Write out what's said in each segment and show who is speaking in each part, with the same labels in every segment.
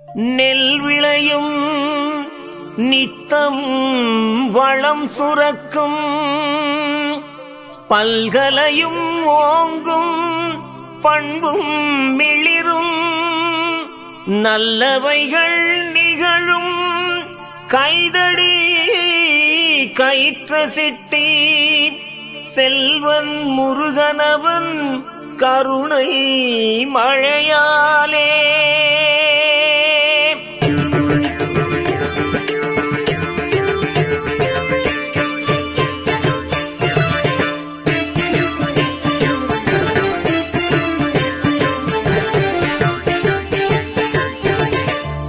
Speaker 1: நெல் விளையும் நித்தம் வளம் சுரக்கும் பல்கலையும் ஓங்கும் பண்பும் மிளிரும் நல்லவைகள் நிகழும் கைதடி கயிற்ற சிட்டி செல்வன் முருகனவன் கருணை மழையாலே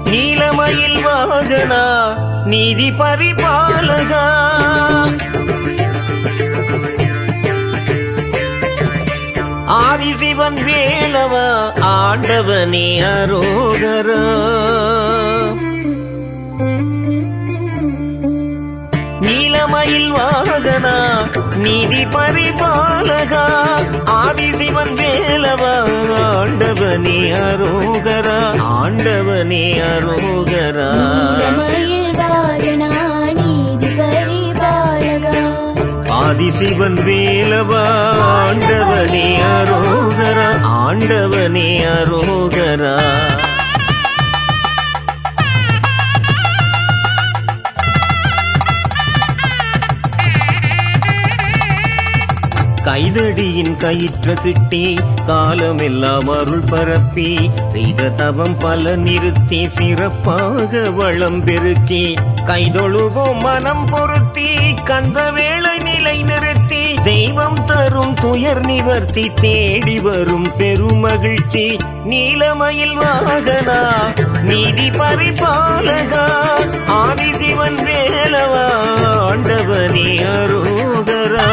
Speaker 1: நீலமயில் வாகனா நீதி பரிபாலகா ஆதிசிவன் வேலவா ஆண்டவனே அரோகரா நீலமயில் வாகனா நீதி பரிபாலகா ஆதிசிவன் வேலவா ஆண்டவனே அரோகரா ஆண்டவனே அரோகரா ஆதிசிவன் வேலவா ஆண்டவனே அரோகரா ஆண்டவனே அரோகரா கைதடியின் கயிற்ற சிட்டி காலமெல்லாம் அருள் பரப்பி செய்த தவம் பல நிறுத்தி சிறப்பாக வளம் பெருக்கி கைதொழுவோம் மனம் பொருத்தி கந்த வேளை நிலை நிறுத்தி தெய்வம் தரும் துயர் நிவர்த்தி தேடி வரும் பெருமகிழ்ச்சி நீலமயில் வாகனா நீதி பரிபாலகா ஆதிசிவன் வேலவா ஆண்டவனே அரோகரா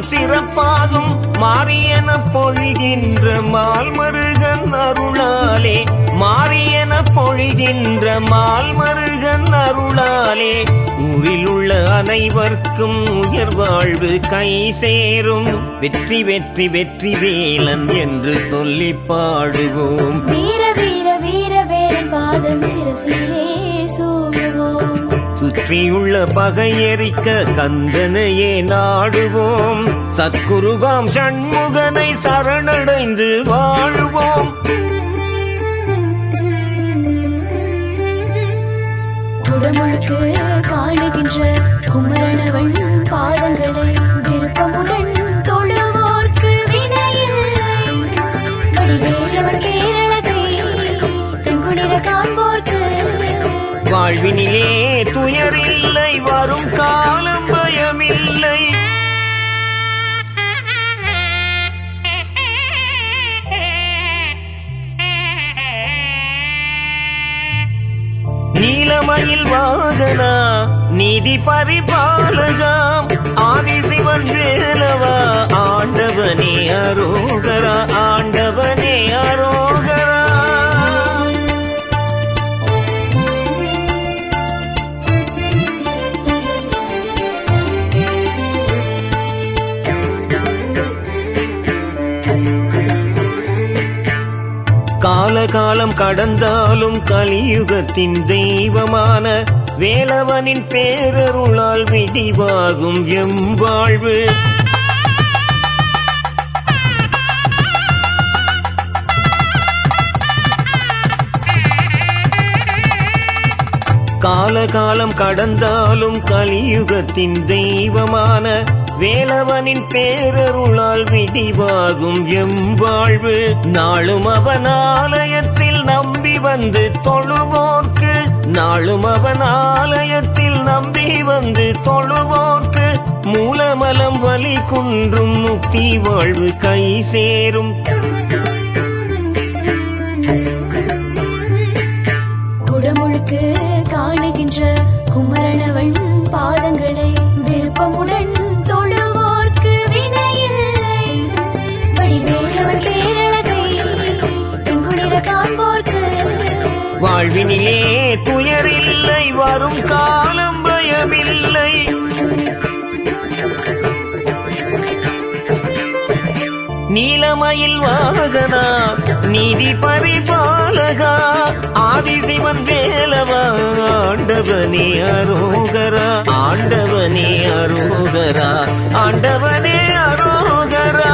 Speaker 1: சிறப்பாகும் மாரியன பொழிகின்ற மால்மருகன் அருளாலே மாரியன பொழிகின்ற மால்மருகன் அருளாலே ஊரில் உள்ள அனைவர்க்கும் உயர் வாழ்வு கை சேரும் வெற்றி வெற்றி வெற்றி வேலன் என்று சொல்லி பாடுவோம்
Speaker 2: வீர வீர வீர வேலன் பாதம் சிரசிலே சூடுவோம்
Speaker 1: சுற்றியுள்ள பகையெரிக்க கந்தனையே நாடுவோம் சத்குருவாம் சண்முகனை சரணடைந்து வாழுவோம்
Speaker 2: குடமுழுக்கு காணுகின்ற குமரனவன் பாதங்களை விருப்பமுடன் தொழுவோர்க்கு வினையில்லை வடிவேலவன் கேரளத்தை கண்குளிர காண்போர்க்கு
Speaker 1: வாழ்வினிலே துயரில்லை வரும் காலம் பயமில்லை நீலமயில் வாகனா நீதி பரிபாலகா ஆதிசிவன் வேலவா ஆண்டவனே அரோகரா ஆண்டவனே அரோகரா காலகாலம் கடந்தாலும் கலியுகத்தின் தெய்வமான வேலவனின் பேரருளால் விடிவாகும் எம் வாழ்வு காலகாலம் கடந்தாலும் கலியுகத்தின் தெய்வமான வேலவனின் பேரருளால் விடிவாகும் எம் வாழ்வு நாளும் அவன் ஆலயத்தில் நம்பி வந்து தொழுவோர்க்கு நாளும் அவன் ஆலயத்தில் நம்பி வந்து தொழுவோர்க்கு மூலமலம் வலி குன்றும் முக்தி வாழ்வு கை சேரும்
Speaker 2: குடமுழுக்கு காணுகின்ற குமரன
Speaker 1: வாழ்வினிலே துயரில்லை, வரும் காலம் பயமில்லை. நீலமயில் வாகனா, நீதி பரிபாலகா, ஆதிசிவன் வேலவா, ஆண்டவனே அரோகரா, ஆண்டவனே அரோகரா, ஆண்டவனே அரோகரா.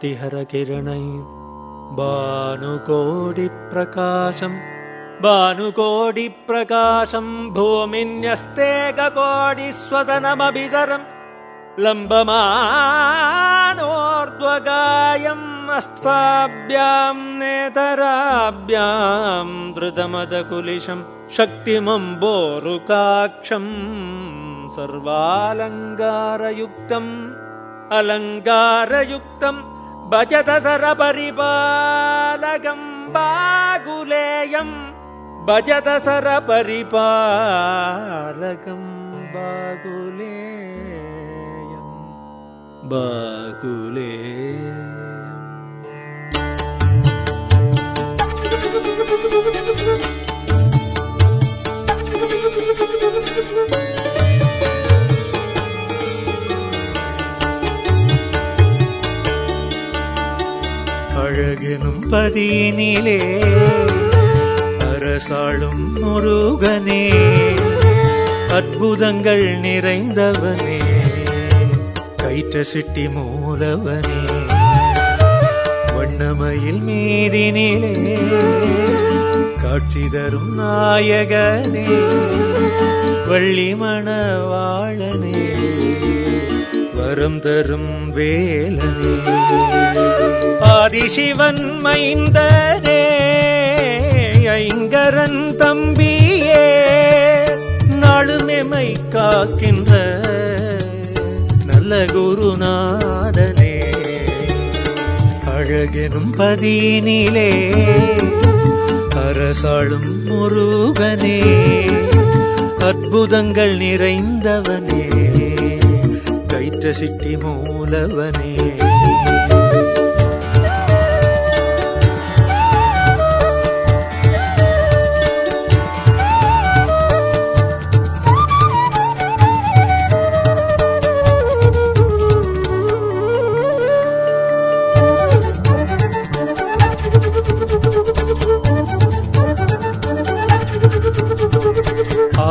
Speaker 3: ज्योतिहरकिरणै भानुकोटिप्रकाशं भूमिन्यस्तेककोटिस्वदनमभिसरम् लम्बमानोर्ध्वगायम् अस्ताभ्यां नेतराभ्यां धृतमदकुलिशम् शक्तिमम्बोरुकाक्षम् सर्वालङ्कारयुक्तम् भजत सरपरिपालकम् बागुलेयम् भजत सरपरिपालकम् बागुलेयम् அழகெனும் பதியினிலே அரசாளும் முருகனே, அற்புதங்கள் நிறைந்தவனே, கைட்ட சிட்டி மூலவனே, வண்ணமயில் மீதினிலே காட்சி தரும் நாயகனே, வள்ளி மணவாளனே, வரம் தரும் வேலனே, ஆதிசிவன் மைந்தனே, ஐங்கரன் தம்பியே, நாளுமெமை காக்கின்ற நல்ல குருநாதனே, அழகெனும் பதியினிலே அரசாளும் முருகனே, அற்புதங்கள் நிறைந்தவனே, கைட்ட சிட்டி மூலவனே,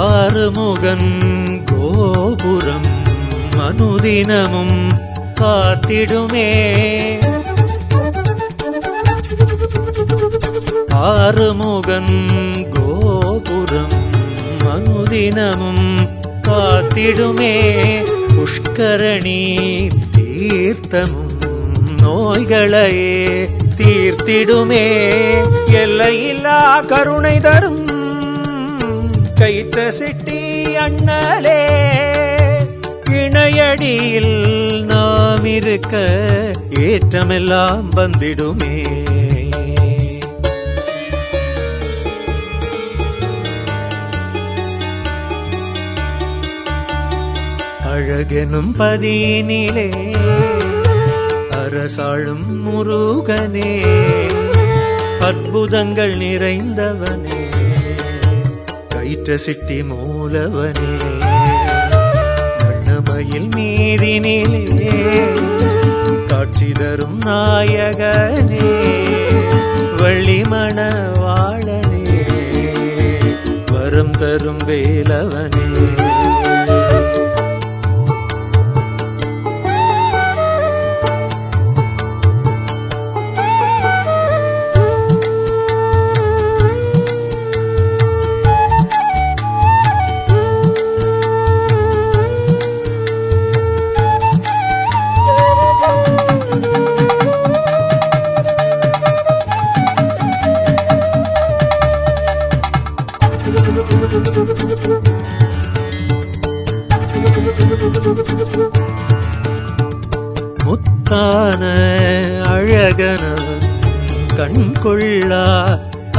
Speaker 3: ஆறுமுகன் கோபுரம் அனுதினமும் காத்திடுமே, ஆறுமுகன் கோபுரம் அனுதினமும் காத்திடுமே, புஷ்கரணி தீர்த்தமும் நோய்களையே தீர்த்திடுமே, எல்லையில்லா கருணை தரும் கைட்ட சிட்டி அண்ணலே, இணையடியில் நாம் இருக்க ஏற்றமெல்லாம் வந்திடுமே, அழகெனும் பதியினிலே அரசாளும் முருகனே, அற்புதங்கள் நிறைந்தவனே, கைட்ட சிட்டி மூலவனே, வண்ணமயில் மீதினிலே காட்சி தரும் நாயகனே, வள்ளி மணவாளனே, வரம் தரும் வேலவனே, முத்தான அழகனவன் கண் கொள்ளா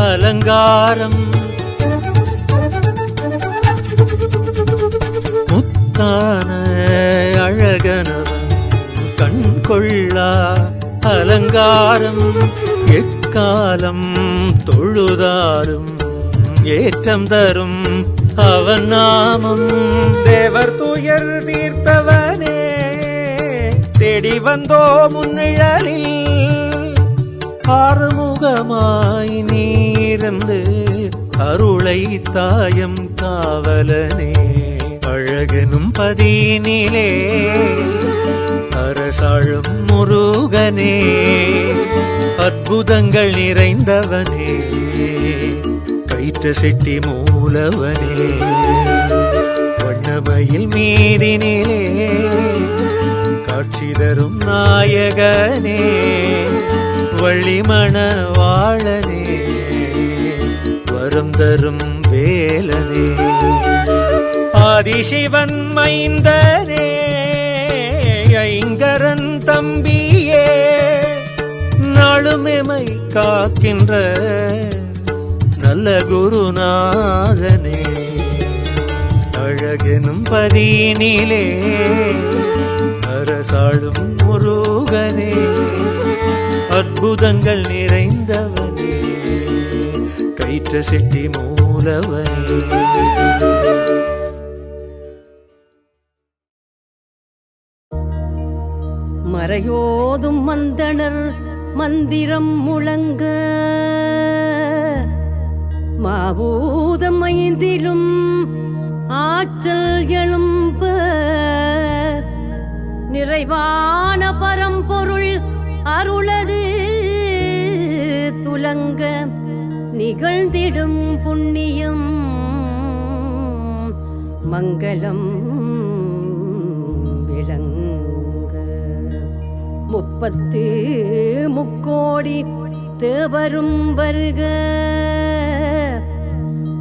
Speaker 3: அலங்காரம், முத்தான அழகனவன் கண் கொள்ளா அலங்காரம், எக்காலம் தொழுதாரும் ஏற்றம் தரும் அவன் நாமம், தேவர் துயர் தீர்த்தவனே, தேடி வந்தோ முன்னிழலில், ஆறுமுகமாய் நீர்ந்து அருளை தாயம் காவலனே, அழகெனும் பதியினிலே அரசாழும் முருகனே, அற்புதங்கள் நிறைந்தவனே, கயிற்ற செட்டி மூலவனே, வண்ணமயில் மீதினிலே காட்சி தரும் நாயகனே, வள்ளிமண வாழனே, வரம் தரும் வேலனே, ஆதிசிவன் மைந்தனே, ஐங்கரன் தம்பியே, நாளுமெமை காக்கின்ற நல்ல குருநாதனே, அழகெனும் பதியினிலே அரசாளும் முருகனே, அற்புதங்கள் நிறைந்தவனே, கயிற்ற செட்டி மூலவனே.
Speaker 4: மறையோதும் மந்தணர் மந்திரம் முழங்க, மாபூதம் ஐந்திலும் ஆற்றல் எழும்ப, நிறைவான பரம்பொருள் அருளது துலங்க, நிகழ்ந்திடும் புண்ணியம் மங்களம் விளங்க. 30 முக்கோடி தேவரும் வருக,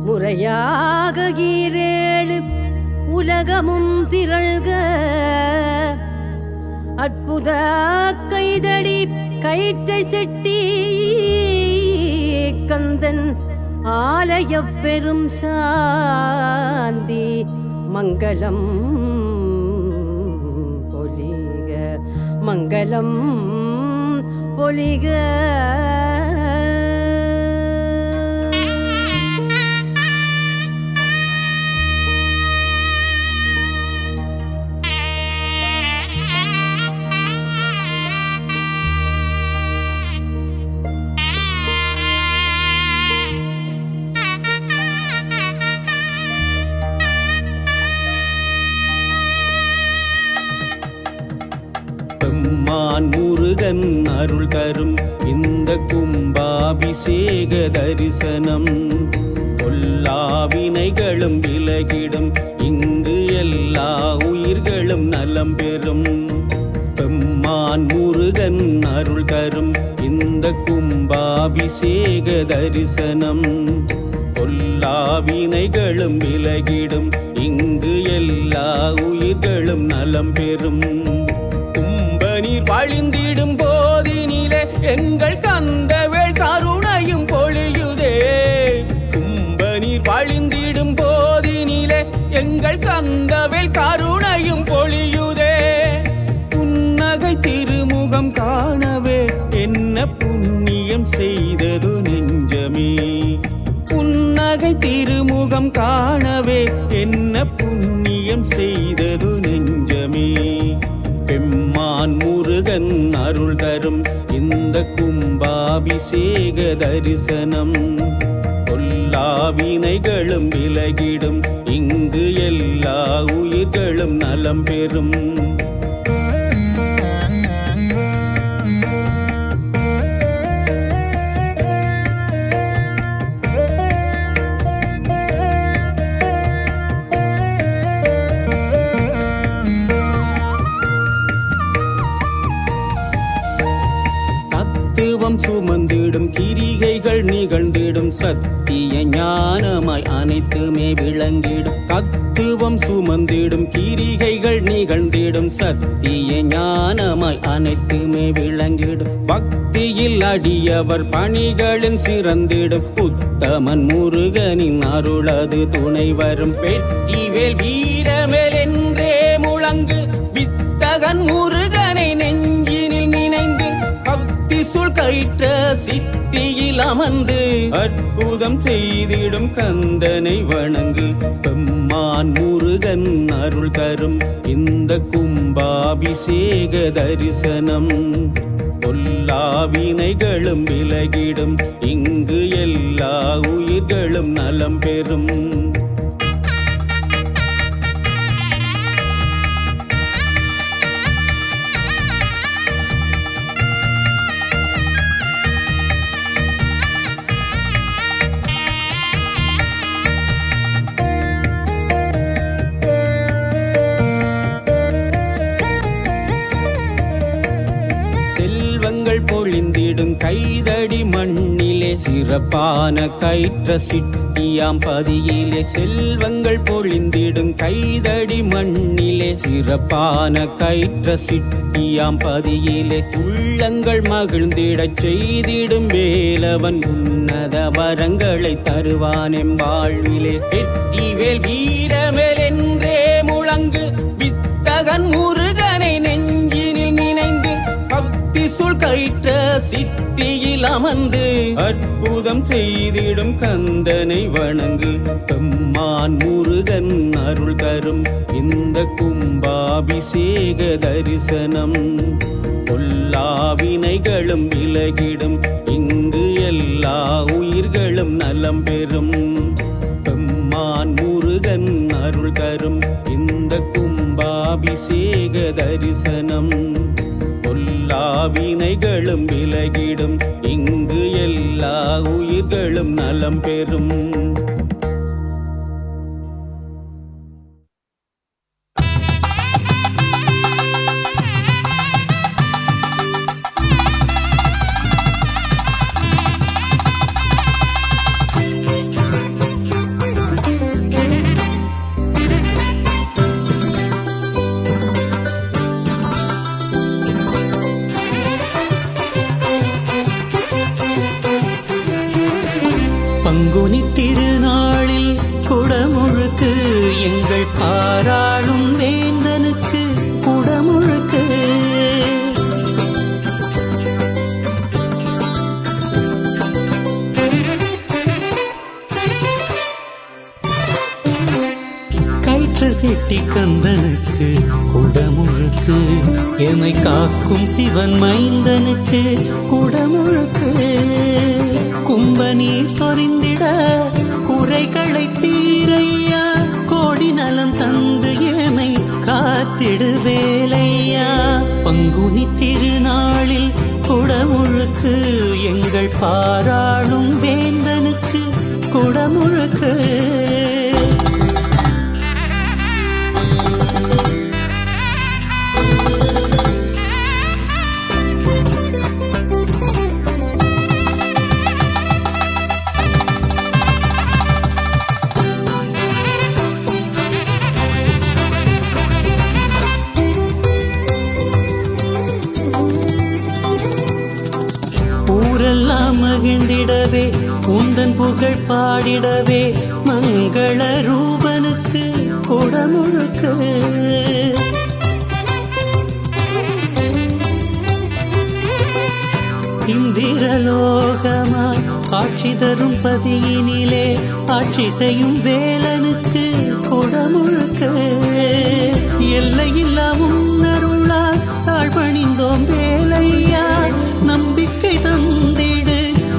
Speaker 4: முறையாக 7 உலகமும் திரள்க, அற்புத கைதடி கயிற்றை செட்டி கந்தன் ஆலய பெரும் சாந்தி மங்களம் பொலிக, மங்களம் பொலிக.
Speaker 5: பெம்மான் முருகன் அருள் தரும் இந்த கும்பாபிஷேக தரிசனம், பொல்லாவினைகளும் விலகிடும், இங்கு எல்லா உயிர்களும் நலம் பெறும். பெம்மான் முருகன் அருள் தரும் இந்த கும்பாபிஷேக தரிசனம், பொல்லாவினைகளும் விலகிடும், இங்கு எல்லா உயிர்களும் நலம் பெறும். நீர் வழிந்திடும் போதினிலே எங்கள் கந்தவேள் கருணையும் பொழியுதே, கும்பநீர் வழிந்திடும் போதினிலே எங்கள் கந்தவேள் கருணையும் பொழியுதே. புன்னகை திருமுகம் காணவே என்ன புண்ணியம் செய்தது நெஞ்சமே, புன்னகை திருமுகம் காணவே என்ன புண்ணியம் செய்தது நெஞ்சமே. பெம்மான் முருகன் அருள் தரும் இந்த கும்பாபிஷேக தரிசனம், பொல்லாவினைகளும் விலகிடும், இங்கு எல்லா உயிர்களும் நலம் பெறும். சுமந்திடும் கிரிகைகள் நிகழ்ந்திடும், சத்திய ஞானமாய் அனைத்துமே விளங்கிடும். தத்துவம் சுமந்திடும் கிரிகைகள் நிகழ்ந்திடும், சத்திய ஞானமாய் அனைத்துமே விளங்கிடும். பக்தியில் அடியவர் பணிகளின் சிறந்திடும், உத்தமன் முருகனின் அருளது துணை வரும். வெற்றிவேல் வீரமேல் என்றே முழங்கு, வித்தகன் முருகனை நெஞ்சினில் நினைந்து, சுள் கயிற்ற சித்தியில் அமர்ந்து அற்புதம் செய்திடும் கந்தனை வணங்கு. பெம்மான் முருகன் அருள் தரும் இந்த கும்பாபிஷேக தரிசனம், பொல்லாவினைகளும் விலகிடும், இங்கு எல்லா உயிர்களும் நலம் பெறும். சிறப்பான கயிற்ற சிட்டியாம் பதியிலே செல்வங்கள் பொழிந்திடும் கைதடி மண்ணிலே சிறப்பான கயிற்ற சிட்டியாம் பதியிலே உள்ளங்கள் மகிழ்ந்திடச் செய்திடும் வேலவன் உன்னத வரங்களை தருவான் எம் வாழ்விலே வெற்றிவேல் வீரவேல் என்றே முழங்கு வித்தகன் முருகனை நெஞ்சினில் நினைந்து பக்தி சொல் கயிற்ற சித்தியில் அமர்ந்து அற்புதம் செய்திடும் கந்தனை வணங்கு பெம்மான் முருகன் அருள் தரும் இந்த கும்பாபிஷேக தரிசனம் பொல்லா வினைகளும் விலகிடும் இங்கு எல்லா உயிர்களும் நலம் பெறும் பெம்மான் முருகன் அருள் தரும் இந்த கும்பாபிஷேக தரிசனம் பொல்லா வினைகளும் விலகிடும் இங்கு எல்லா உயிர்களும் நலம் பெறும்.
Speaker 3: பங்குனி திருநாளில் குடமுழுக்கு எங்கள் பாராளும் வேந்தனுக்கு குடமுழுக்கு கயிற்று செட்டி கந்தனுக்கு குடமுழுக்கு எமை காக்கும் சிவன் மைந்தனுக்கு குடமுழுக்கு கும்பநீர் சொரிந்திட குறைகளை தீரையா கோடி நலம் தந்து ஏமை காத்திடுவேலையா பங்குனி திருநாளில் குடமுழுக்கு எங்கள் பாராளும் வேந்தனுக்கு குடமுழுக்கு ஊரெல்லாம் மகிழ்ந்திடவே உந்தன் புகழ் பாடிடவே மங்கள ரூபனுக்கு குடமுழுக்கு இந்திரலோகமாய் காட்சி தரும் பதியினிலே ஆட்சி செய்யும் வேலனுக்கு குடமுழுக்கு எல்லையில்லா முன்னருளால் தாழ்பணிந்தோம் வேலையா நம்பிக்கை தந்திடு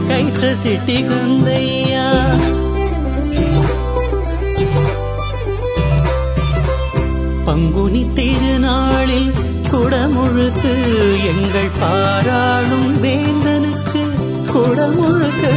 Speaker 3: கயிற்ற சிட்டி கந்தையா பங்குனி திருநாளில் குடமுழுக்கு எங்கள் பாராளும் வேந்தனுக்கு குடமுழுக்கு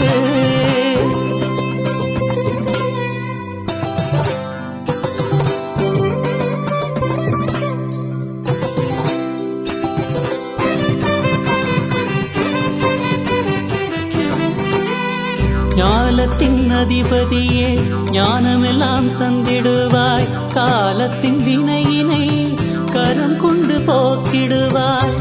Speaker 3: ஞானத்தின் அதிபதியே ஞானமெல்லாம் தந்திடுவாய் காலத்தின் வினையினை கரம் கொண்டு போக்கிடுவாய்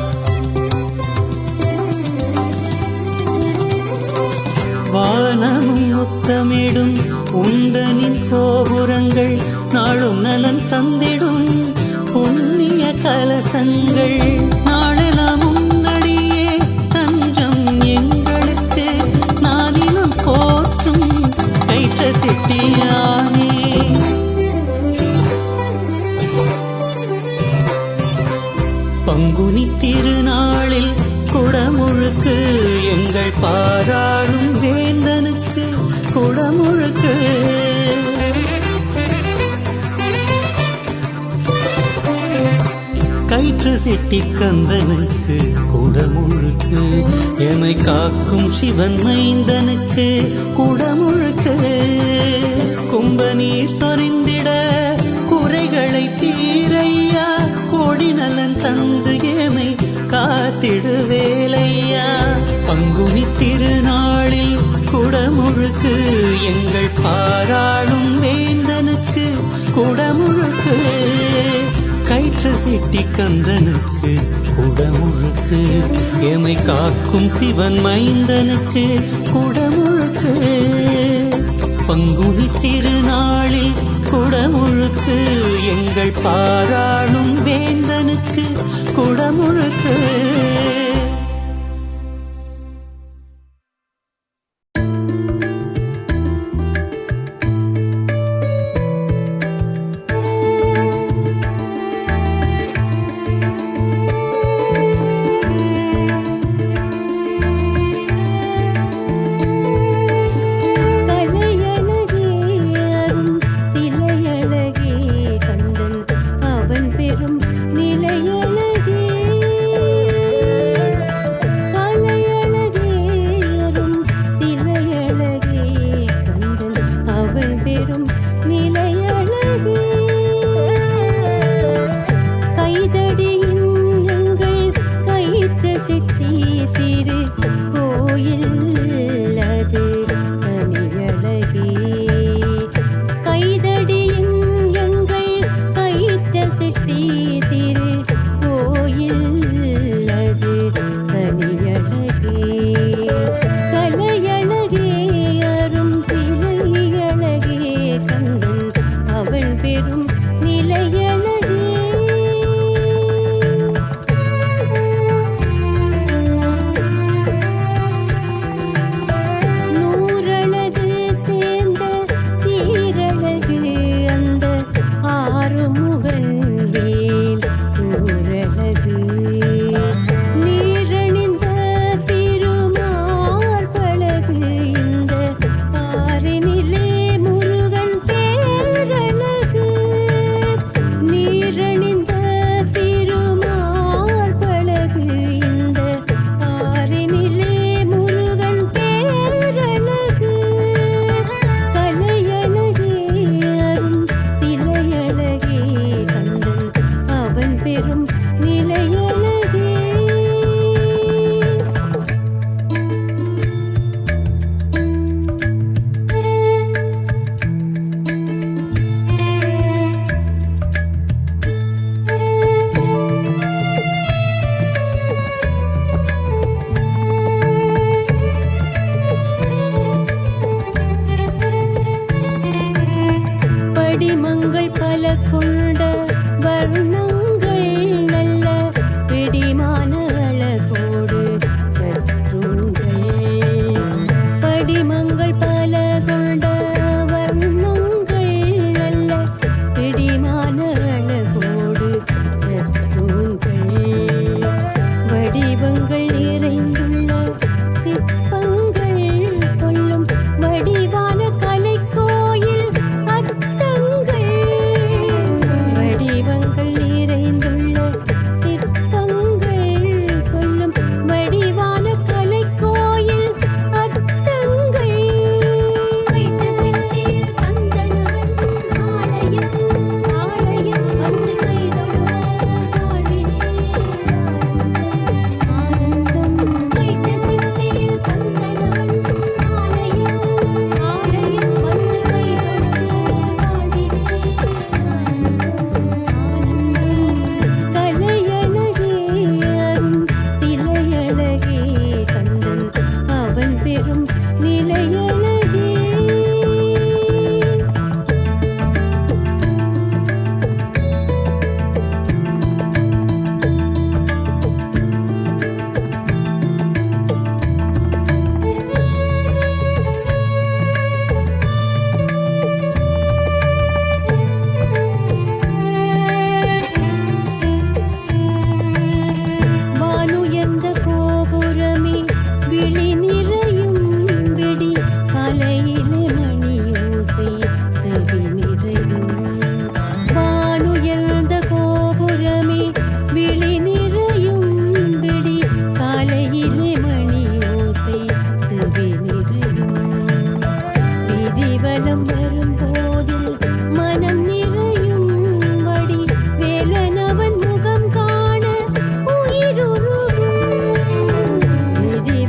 Speaker 3: வானமும் முத்தமிடும் உந்தனின் கோபுரங்கள் நாளும் நலன் தந்திடும் புண்ணிய கலசங்கள் நாளெல்லாம் முன்னடியே தஞ்சம் எங்களுக்கு நானிலும் போற்றும் கயிற்ற சிட்டியானே பங்குனி திருநாளில் குடமுழுக்கு எங்கள் பாராளும் வேந்தனுக்கு குடமுழுக்கு கயிற்று சிட்டி கந்தனுக்கு குடமுழுக்கு எமை காக்கும் சிவன் மைந்தனுக்கு குடமுழுக்கு கும்பநீர் சொரிந்திட குறைகளை தீரையா கோடி நலன் தந்து ஏமை காத்திடுவேலையா பங்குனி திருநாளில் குடமுழுக்கு எங்கள் பாராளும் வேந்தனுக்கு குடமுழுக்கு கயிற்று சிட்டி கந்தனுக்கு குடமுழுக்கு எமை காக்கும் சிவன் மைந்தனுக்கு குடமுழுக்கு பங்குனி திருநாளில் குடமுழுக்கு எங்கள் பாராளும் வேந்தனுக்கு குடமுழுக்கு.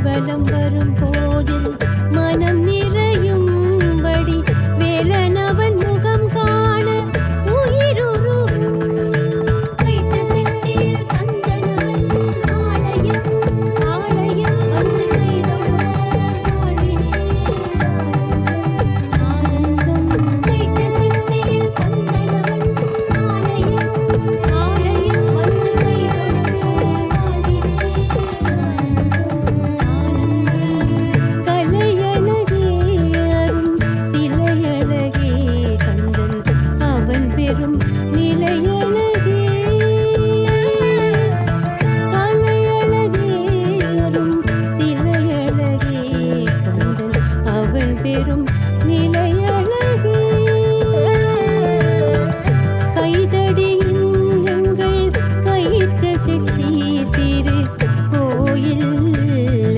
Speaker 2: வலம் வரும் போதில் மனம் நிறையும்
Speaker 4: பெறும் நிலையழகு கைதடியின் எங்கள் கையிட்ட செட்டி திரு கோயில்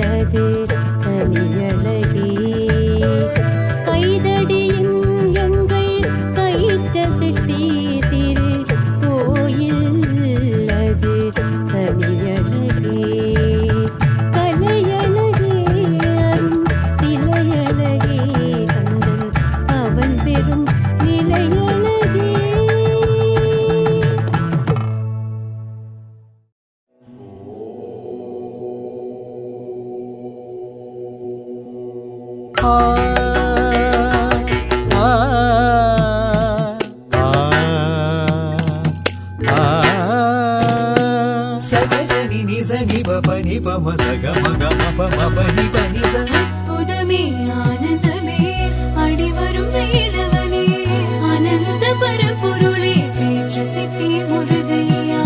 Speaker 4: அது தனியழகே கைதடியின் எங்கள் கையிட்ட செட்டி திரு கோயில் அது தனியழகே கலையழகே அரும் சிலையழகே கந்தன் அவன் பெறும் நிலையழகே.
Speaker 1: சகசனி நிசனி பபனி பம சக மக மப மபனி பனி ச
Speaker 2: புதமே ஆனந்தமே அடிவரும் வேலவனே ஆனந்த பரம்பொருளே தேற்ற சித்தி முருகையா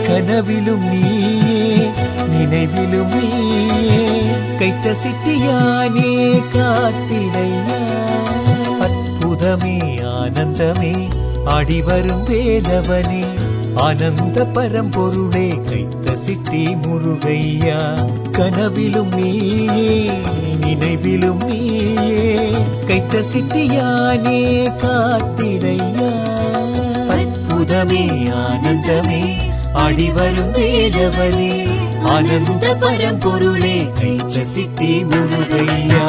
Speaker 1: கனவிலும் நீயே நினைவிலும் நீயே கைத்த சிட்டியானே காத்திடையா அற்புதமே ஆனந்தமே ஆடிவரும் வேலவனே ஆனந்த பரம்பொருளே கைத்த சிட்டி முருகையா கனவிலும் நீயே நினைவிலும் நீயே கைத்த சிட்டியானே காத்திடையா அற்புதமே ஆனந்தமே ஆடிவரும் வேலவனே ஆனந்த பரம்பொருளே கைத்த சிட்டி முருகையா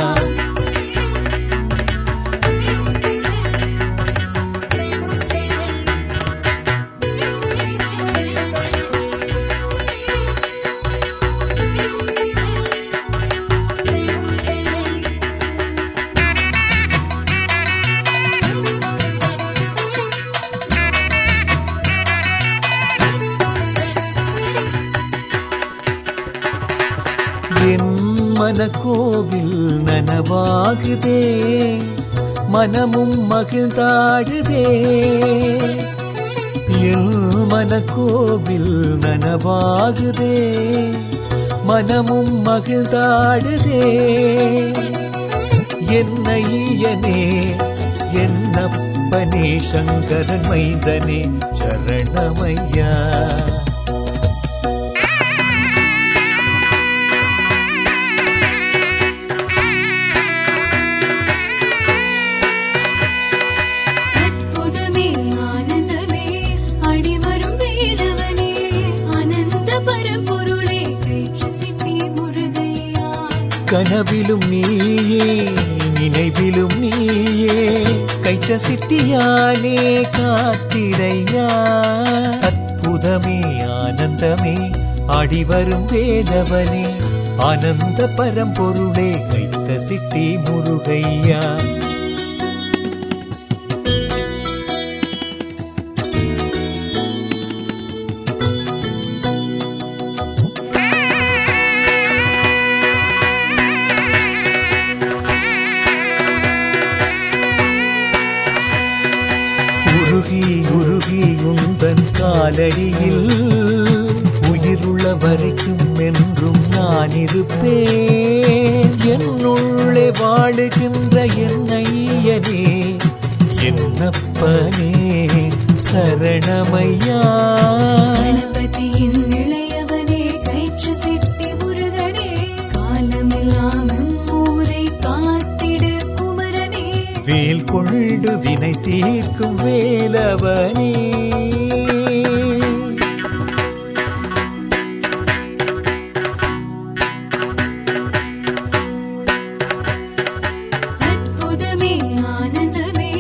Speaker 1: என் மனக்கோவில் நனவாகுதே மனமும் மகிழ்ந்தாடுதே என் மனக்கோவில் நனவாகுதே மனமும் மகிழ்ந்தாடுதே என்னையனே என்னப்பனே சங்கரன் மைந்தனே சரணமையா கனவிலும் நீயே நினைவிலும் நீயே கைத்த சிட்டியானே காத்திடையா அற்புதமே ஆனந்தமே ஆடிவரும் வேலவனே ஆனந்த பரம்பொருளே கைத்த சிட்டி முருகையா உருகி உந்தன் காலடியில் உயிருள்ள வரைக்கும் என்றும் நான் இருப்பேன் என்னுள்ளே வாழுகின்ற என்னையனே என்னப்பனே சரணமையா
Speaker 2: கணபதியின் இளையவனே கைற்று சிட்டி முருகனே காலமெல்லாம் ஊரை காத்திடு குமரனே
Speaker 1: வேல் கொண்டு வினை தீர்க்கும் வேலவனே
Speaker 2: அற்புதமே ஆனந்தமே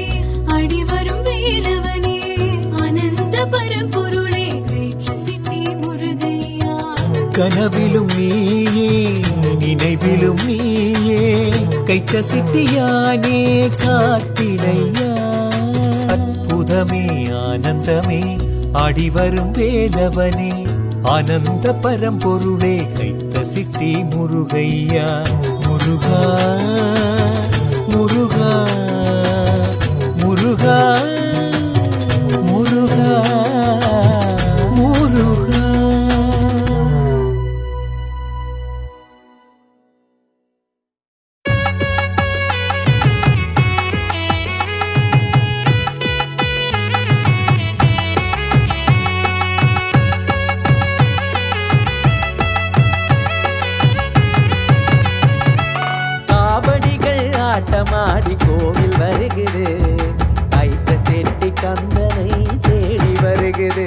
Speaker 2: அடிவரும் வேலவனே ஆனந்த பரம்பொருளே கைற்று சிட்டி முருகையா
Speaker 1: கனவிலும் நீயே நினைவிலும் நீயே கைத்த சிட்டியானே காத்திடையா அற்புதமே ஆனந்தமே ஆடிவரும் வேலவனே ஆனந்த பரம்பொருளே கைத்த சிட்டி முருகையா முருகா முருகா முருகா முருகா
Speaker 6: ஆட்டமாடி கோவில் வருகுது கைத்த செட்டி கந்தனை தேடி வருகுது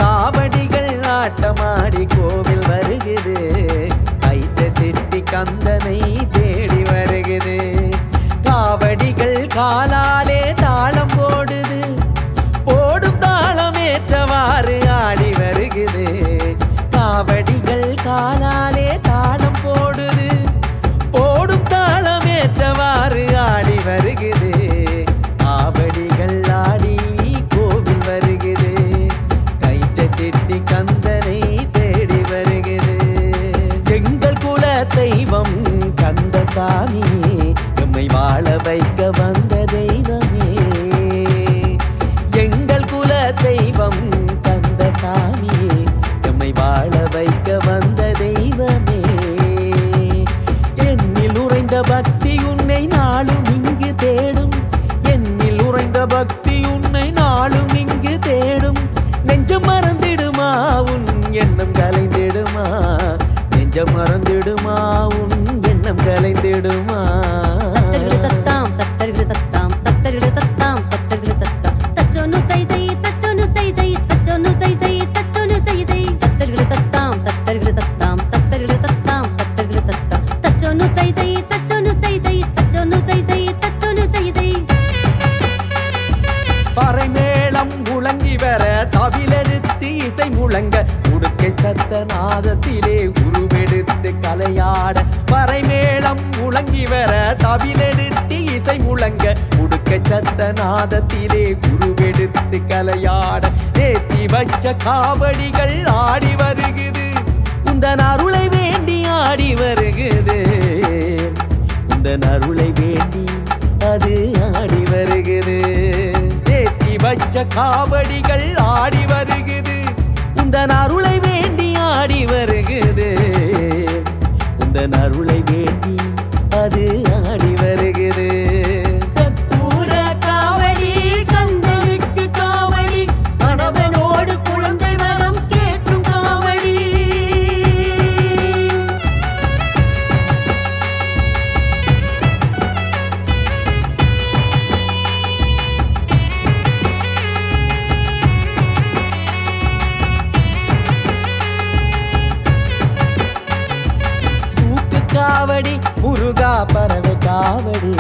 Speaker 6: காவடிகள் ஆட்டமாடி கோவில் வருகுது கைத்த செட்டி கந்தனை தேடி வருகுது காவடிகள் காலாலே தாளம் போடுது போடும் தாளம் ஏற்றவாறு ஆடி வருகுது காவடிகள் காலாலே தாளம் போடுது போடும் தாளம் ஏற்றவாறு ஆடி வருகுது காவடிகள் ஆடி கோவில் வருகுது கைட்ட செட்டி கந்தனை தேடி வருகுது எங்கள் குல தெய்வம் கந்தசாமி எம்மை வாழ வைக்க வந்த தெய்வமே எங்கள் குல தெய்வம் கந்தசாமி எம்மை வாழ வைக்க வந்த தெய்வமே என்னில் உறைந்த பக்தி உன்னை நாளும் இங்கு தேடும் என்னில் உறைந்த பக்தி உன்னை நாளும் இங்கு தேடும் நெஞ்சம் மறந்திடுமா உன் எண்ணம் கலைந்திடுமா நெஞ்சம் மறந்திடுமா உன் எண்ணம் கலைந்திடுமா
Speaker 4: தத்தம் தத்தர்கள் தத்தாம் தத்தர்கள் தத்தாம் தத்தர்கள் தத்தாம் தச்சோனு தைதை தச்சோனு தைதை தச்சோனு தைதை தச்சோனு தைதை தத்தர்கள் தத்தாம் தத்தர்கள் தத்தாம் தத்தர்கள் தத்தாம் தத்தர்கள் தத்தாம் தச்சோனு தைதை தச்சோனு தைதை தச்சோனு தைதை தச்சோனு தைதை
Speaker 6: பறை மேளம் முழங்கி வர தவிலெடுத்து இசை முழங்க உடுக்கை சத்த நாதத்திலே உருவெடுத்து கலையாட பறை மேளம் முழங்கி வர தவிலெடுத்து இசை முழங்க உடுக்கை சத்த நாதத்திலே உருவெடுத்து கலையாட நேத்தி வச்ச காவடிகள் ஆடி வருகுது உந்தன் அருளை வேண்டி ஆடி வருகுது உந்தன் அருளை வேண்டி அது ஆடி வருகுது நேத்தி வச்ச காவடிகள் ஆடி வருகுது உந்தன் அருளை வேண்டி ஆடி வருகுது உந்தன் அருளை வேண்டி அது ஆடி வருகுது கற்பூர காவடி கந்தனுக்கு காவடி கணவனோடு குழந்தை வரம் கேட்கும் காவடி காவடி முருகா பறவை காவடி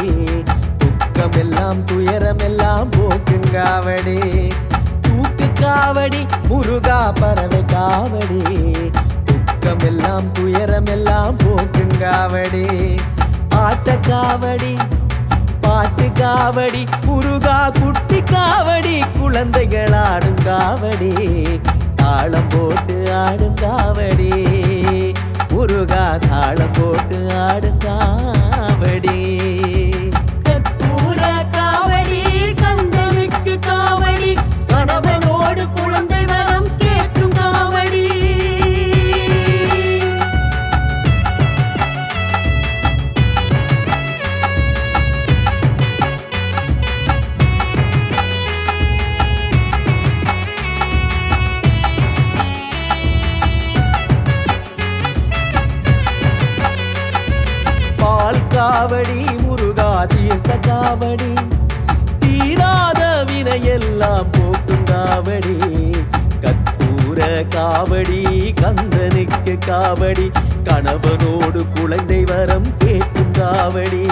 Speaker 6: துக்கமெல்லாம் துயரமெல்லாம் போக்கும் காவடி தூக்கு காவடி முருகா பறவை காவடி துக்கமெல்லாம் துயரமெல்லாம் போக்கும் காவடி ஆட்ட காவடி பாட்டு காவடி முருகா குட்டி காவடி குழந்தைகள் ஆடும் காவடி தாளம் போட்டு ஆடும் காவடி முருகா தாளம் போட்டு ஆடும் காவடி கற்பூர காவடி கந்தனுக்கு காவடி கணவனோடு குழந்தை வரம் கேட்கும் காவடி காவடி முருகா தீர்த்த காவடி தீராத வினையெல்லாம் போக்கும் காவடி கற்பூர காவடி கந்தனுக்கு காவடி கணவனோடு குழந்தை வரம் கேட்கும் காவடி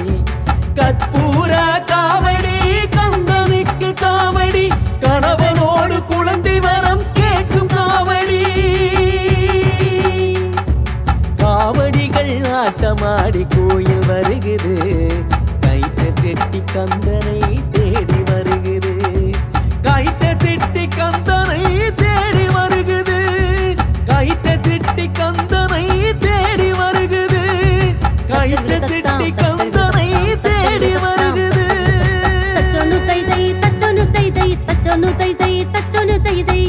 Speaker 6: கற்பூர காவடி கந்தனுக்கு காவடி கணவனோடு குழந்தை வரம் கேட்கும் காவடி காவடிகள் ஆட்டமாடி கோயில் வருகுது கைட்ட செட்டி கந்தனை தேடி வருகுது கைட்ட செட்டி கந்தனை தேடி வருகுது கைட்ட செட்டி கந்தனை தேடி வருகுது கைட்ட செட்டி கந்தனை தேடி வருகுது
Speaker 4: தச்சோனு தைதை தச்சோனு தைதை தச்சோனு தைதை தச்சோனு தைதை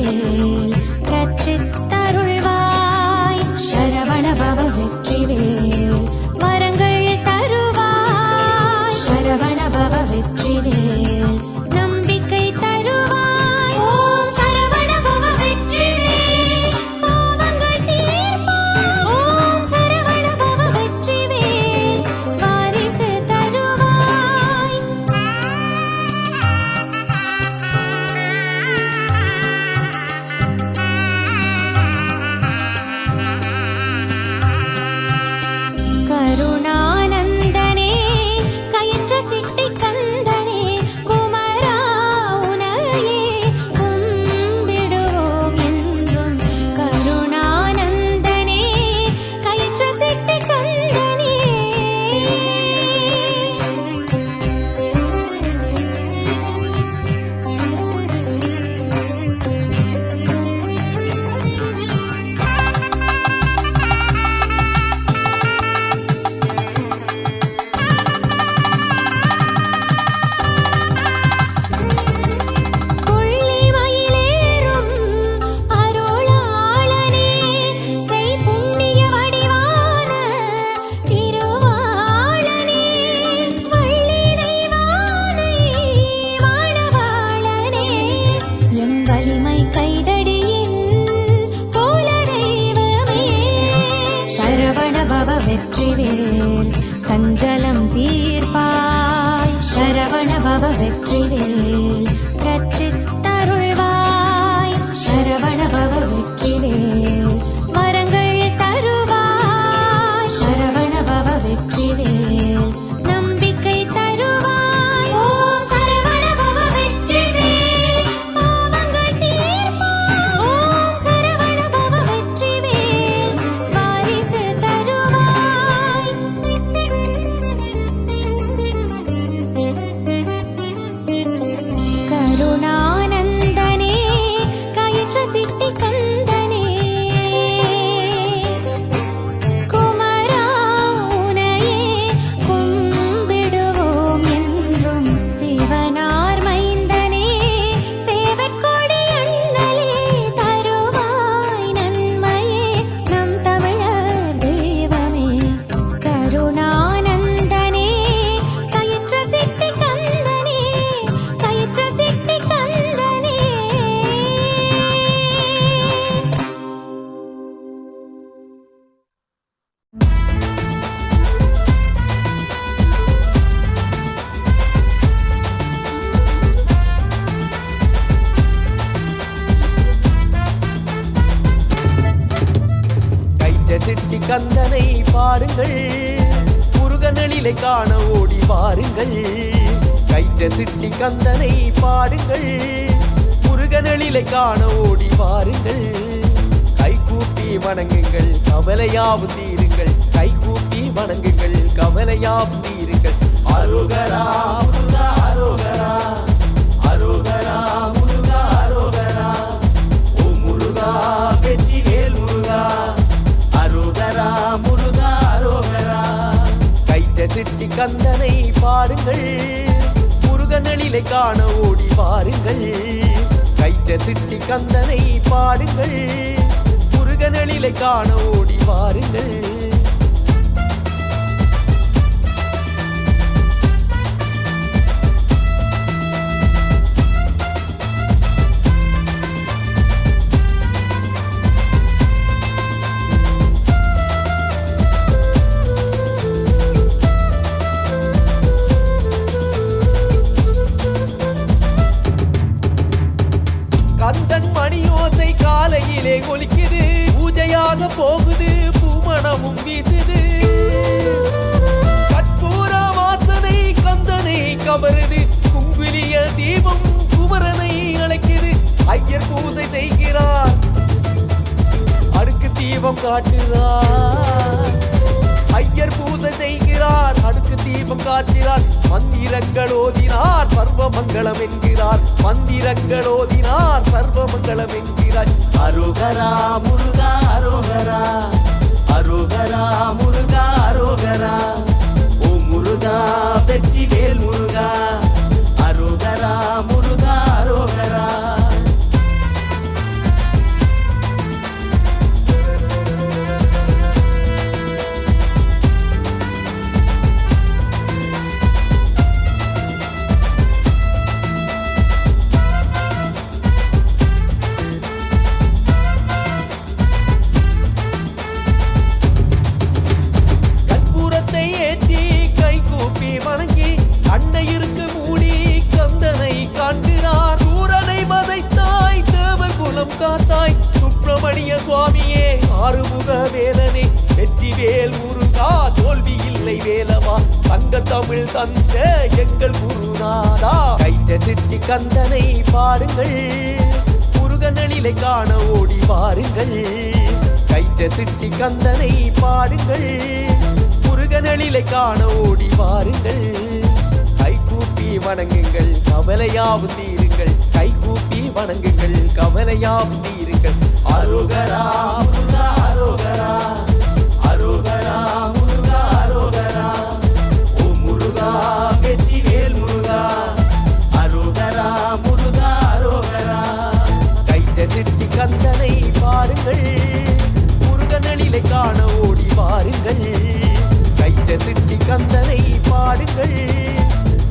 Speaker 2: வெற்றிவேல் ரட்சித்தருள்வாய் சரவண பவ வெற்றிவேல் வரங்கள் தருவாய் சரவண பவ வெற்றிவேல் நம்பிக்கை தருவாய் ஓம் சரவண பவ வெற்றிவேல் பாவங்கள் தீர்ப்பாய் ஓம் சரவண பவ வெற்றிவேல் வாரிசு தருவாய் கருணானந்தனே கயிற்ற சிட்டி கந்தனே குமரா உனையே கும்பிடுவோம் என்றும் கருணானந்தனே கயிற்ற சிட்டி கந்தனே கொள்ளிமயிலேறும் அருளாளனே செய் புண்ணிய வடிவான திருவாளனே வள்ளி தெய்வானை மாணவாளனே எம் வலிமை கைதடியின் போல தெய்வமே சரவண பவ வெற்றிவேல் சஞ்சலம் தீர்ப்பாய் சரவண பவ வெற்றிவேல் ரட்சித்தருள்வாய் சரவண பவ வெற்றிவேல் வரங்கள் தருவாய் சரவண பவ வெற்றிவேல் நம்பிக்கை தருவாய் ஓம் சரவண பவ வெற்றிவேல் பாவங்கள் தீர்ப்பாய் ஓம் சரவண பவ வெற்றிவேல் வாரிசு தருவாய் கருணானந்தனே கயிற்ற சிட்டி கந்தனே குமரா உனையே கும்பிடுவோம் என்றும் சிவனார் மைந்தனே சேவற்கொடி அண்ணலே தருவாய் நன்மையே நம் தமிழர் தெய்வமே கருணானந்தனே கயிற்ற சிட்டி கந்தனே கயிற்ற சிட்டி கந்தனே
Speaker 6: கைத்த சிட்டி கந்தனை பாடுங்கள் முருகனளிலை காண ஓடி வாருங்கள் கைத்த சிட்டி கந்தனை பாடுங்கள் முருகனளிலை காண ஓடி வாருங்கள் கைகூப்பி வணங்குங்கள் கவலையாவும் தீருங்கள் கைகூப்பி வணங்குங்கள் கவலையாவும் தீருங்கள் அரோகரா முருகா அரோகரா அரோகரா முருகா அரோகரா ஓ முருகா வெற்றிவேல் முருகா அரோகரா முருகா அரோகரா கைத்த சிட்டி கந்தனை பாடுங்கள் முருகனளிலை காண ஓடி வாருங்கள் கைத்த சிட்டி கந்தனை பாடுங்கள் முருகனளிலை காண ஓடி வாருங்கள் கந்தன் மணியோசை காலையிலே ஒலிக்குது பூஜையாக போகுது பூமணமும் வீசுது கற்பூர வாசனை கந்தனை கவருது குங்குலிய தீபம் குமரனை அழைக்குது ஐயர் பூசை செய்கிறார் அடுக்கு தீபம் காட்டுறார் ஐயர் பூஜை செய்கிறார் அடுக்கு தீபம் காட்டுகிறார் மந்திரங்கள் ஓதினார் சர்வ மங்களம் என்கிறார் மந்திரங்கள் ஓதினார் சர்வ மங்களம் என்கிறார் அரோகரா முருகா அரோகரா அரோகரா முருகா அரோகரா ஓ முருகா வெற்றிவேல் முருகா அரோகரா முருகா அரோகரா துணை சுப்பிரமணிய சுவாமியே ஆறுமுக வேலனே வெற்றிவேல் முருகா தோல்வி இல்லை வேலவா தங்க தமிழ் தந்த எங்கள் குருநாதா கைட்ட சிட்டி கந்தனை பாடுங்கள் முருகனளிலை காண ஓடி வாருங்கள் கைட்ட சிட்டி கந்தனை பாடுங்கள் முருகனளிலை காண ஓடி வாருங்கள் கைகூப்பி வணங்குங்கள் கவலையாவும் தீருங்கள் கைகூப்பி வணங்குங்கள் கவலையாவும் தீருங்கள் அரோகரா முருகா அரோகரா அரோகரா முருகா அரோகரா ஓ முருகா வெற்றிவேல் முருகா அரோகரா முருகா அரோகரா கைட்ட சிட்டி கந்தனை பாடுங்கள் முருகனளிலை காண ஓடி வாருங்கள் கைட்ட சிட்டி கந்தனை பாடுங்கள்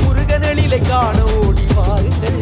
Speaker 6: முருகனளிலை காண ஓடி வாருங்கள்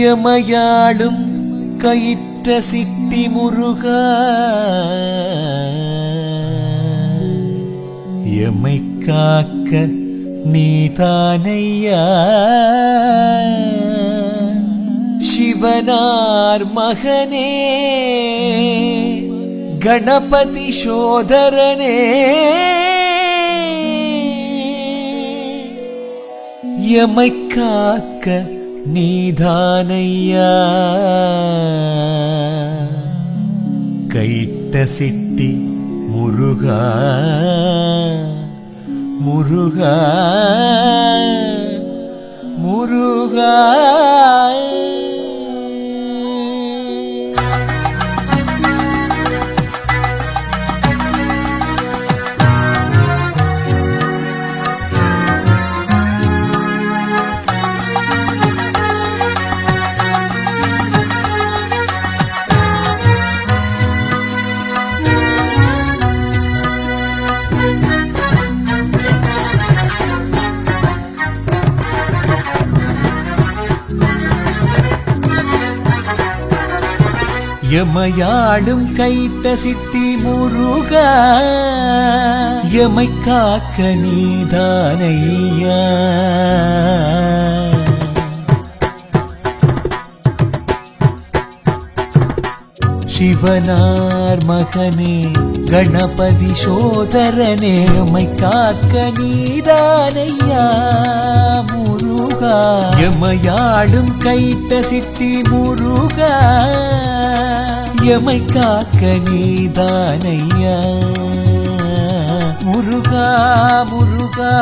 Speaker 1: எமையாளும் கயிற்ற சிட்டி முருகா எமை காக்க நீதானையா சிவனார் மகனே கணபதி சோதரனே எமை காக்க நீதானையா கைட்ட சிட்டி முருகா முருகா முருகா எமையாளும் கைத்த சித்தி முருகா எமை காக்க நீதானையா சிவனார் மகனே கணபதி சோதரனே எமை காக்க நீதானையா முருகா எமையாளும் கைத்த சித்தி முருகா எமை காக்க நீதானையா முருகா முருகா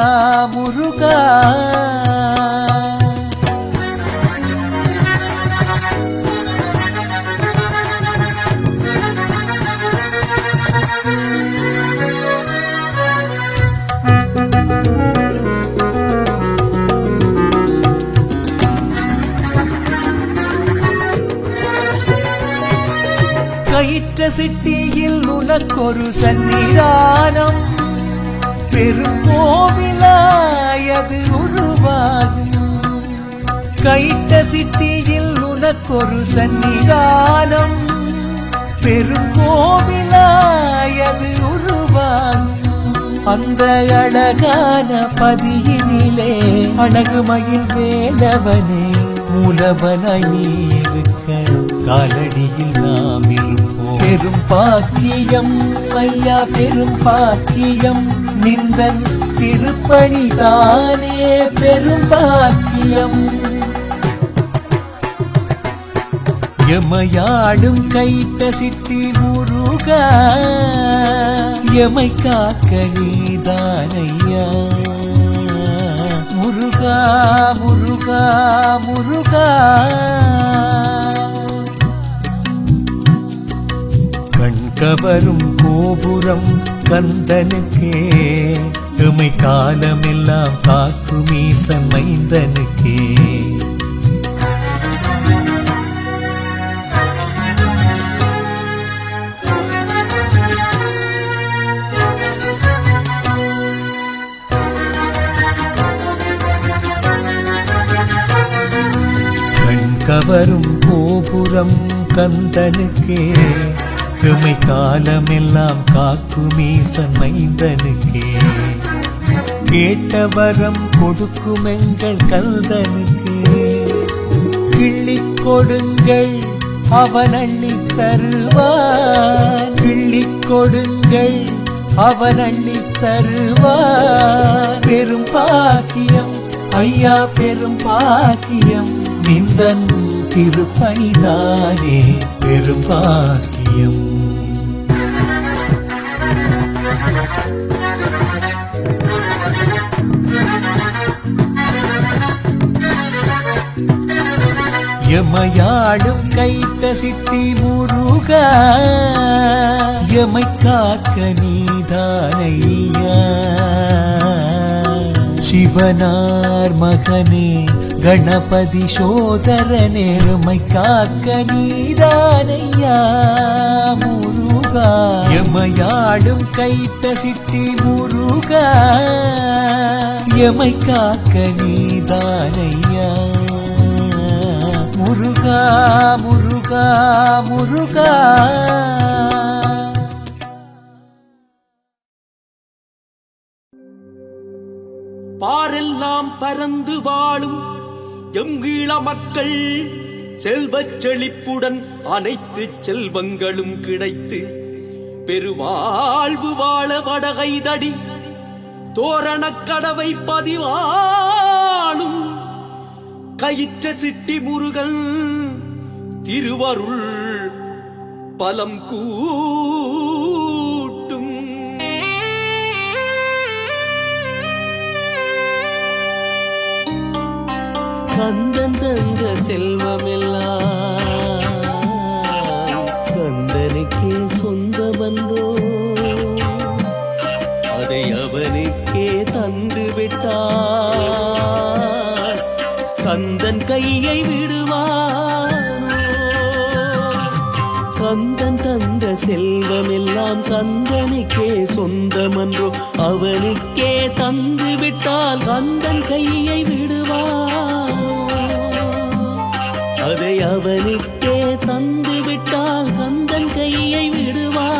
Speaker 1: முருகா கயிற்ற சிட்டியில் உனக்கொரு சன்னிதானம் பெரும் கோவிலாயது உருவாகும் கைட்ட சிட்டியில் உனக்கொரு சன்னிதானம் பெரும் கோவிலாயது உருவாகும் அந்த அழகான பதியினிலே அழகுமயில் வேலவனே மூலவனாய் நீ இருக்க காலடியில் நாம் இருப்போம் பெரும் பாக்கியம் ஐயா பெரும் பாக்கியம் நிந்தன் திருப்பணிதானே பெரும் பாக்கியம் எமையாளும் கைத்த சித்தி முருகா எமை காக்க நீதானையா முருகா முருகா முருகா கண்கவரும் கோபுரம் கந்தனுக்கே எமை காலமெல்லாம் காக்கும் ஈசன் மைந்தனுக்கே கவரும் கோபுரம் கந்தனுக்கே எமை காலமெல்லாம் காக்கும் ஈசன் மைந்தனுக்கே கேட்டவரம் கொடுக்கும் எங்கள் கந்தனுக்கே கிள்ளிக் கொடுங்கள் அவன் அள்ளி தருவான் கிள்ளிக் கொடுங்கள் அவன் அள்ளி தருவான் பெரும் பாக்கியம் ஐயா பெரும் பாக்கியம் நிந்தன் திருப்பணிதானே பெரும் பாக்கியம் எமையாளும் கைத்த சித்தி முருகா எமை காக்க நீதானையா சிவனார் மகனே கணபதி சோதரனே எமை காக்க நீதானையா முருகா எமையாளும் கைத்த சித்தி முருகா எமை காக்க நீதானையா முருகா முருகா முருகா.
Speaker 6: பாரெல்லாம் பறந்து வாழும் எங்கீழ மக்கள் செல்வச் செழிப்புடன் அனைத்து செல்வங்களும் கிடைத்து பெருவாழ்வு வாழ வடகைதடி தோரணக் கடவை பதிவாளும் கயிற்ற சிட்டி முருகன் திருவருள் பலம் கூட்டும்.
Speaker 3: கந்தன் தந்த செல்வமெல்லாம் கந்தனுக்கே சொந்தமன்றோ, அதை அவனுக்கே தந்து விட்டார் கந்தன் கையை விடுவானோ. கந்தன் தந்த செல்வமெல்லாம் கந்தனுக்கே சொந்தமன்றோ, அவனுக்கே தந்து விட்டால் கந்தன் கையை விடுவானோ. அதை அவனுக்கே தந்து விட்டால் கந்தன் கையை விடுவானோ.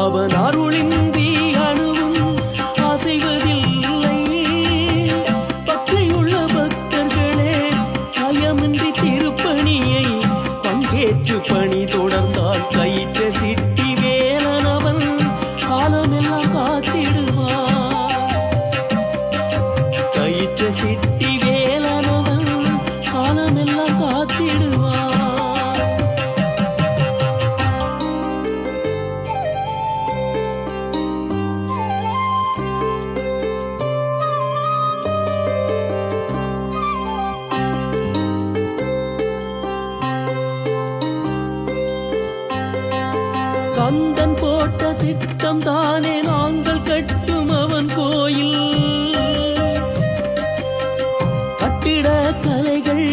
Speaker 3: அவன் அருளின்றி அணுவும் அசைவதில்லை. பக்தியுள்ள பக்தர்களே பயமின்றி திருப்பணியை பங்கேற்று பணி தொடர்ந்தால் கயிற்ற சிட்டி வேலனவன் காலமெல்லாம் காத்திடுவான். கயிற்ற சிட்டி வேலனவன் காலமெல்லாம் காத்திடுவான். கந்தன் போட்ட திட்டம் தானே நாங்கள் கட்டும் அவன் கோயில். கட்டிட கலைகள்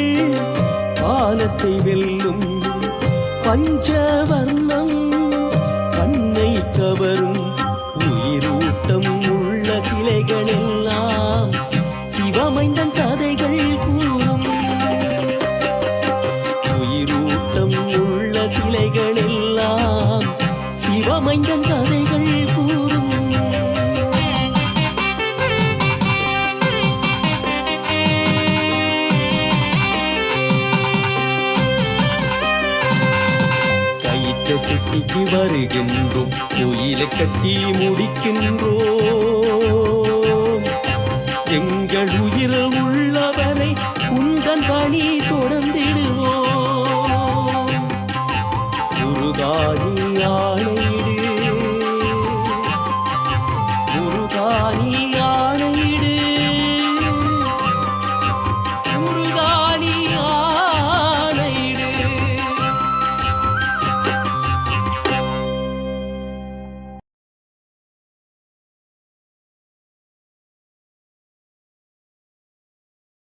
Speaker 3: காலத்தை வெல்லும் பஞ்சவர்ணம் கண்ணை கவரும் உயிரூட்டம் உள்ள சிலைகள் எல்லாம் சிவமைந்தன் கதைகள் கூறும். உயிரூட்டம் உள்ள சிலைகள் எல்லாம் சிவமைந்தன் கதைகள் கூறும். கயிற்ற சிட்டிக்கு வருகின்றோம், கோயிலை கட்டி முடிக்கின்றோம். எங்கள் உயிர் உள்ளவரை உந்தன் பணி தொடர்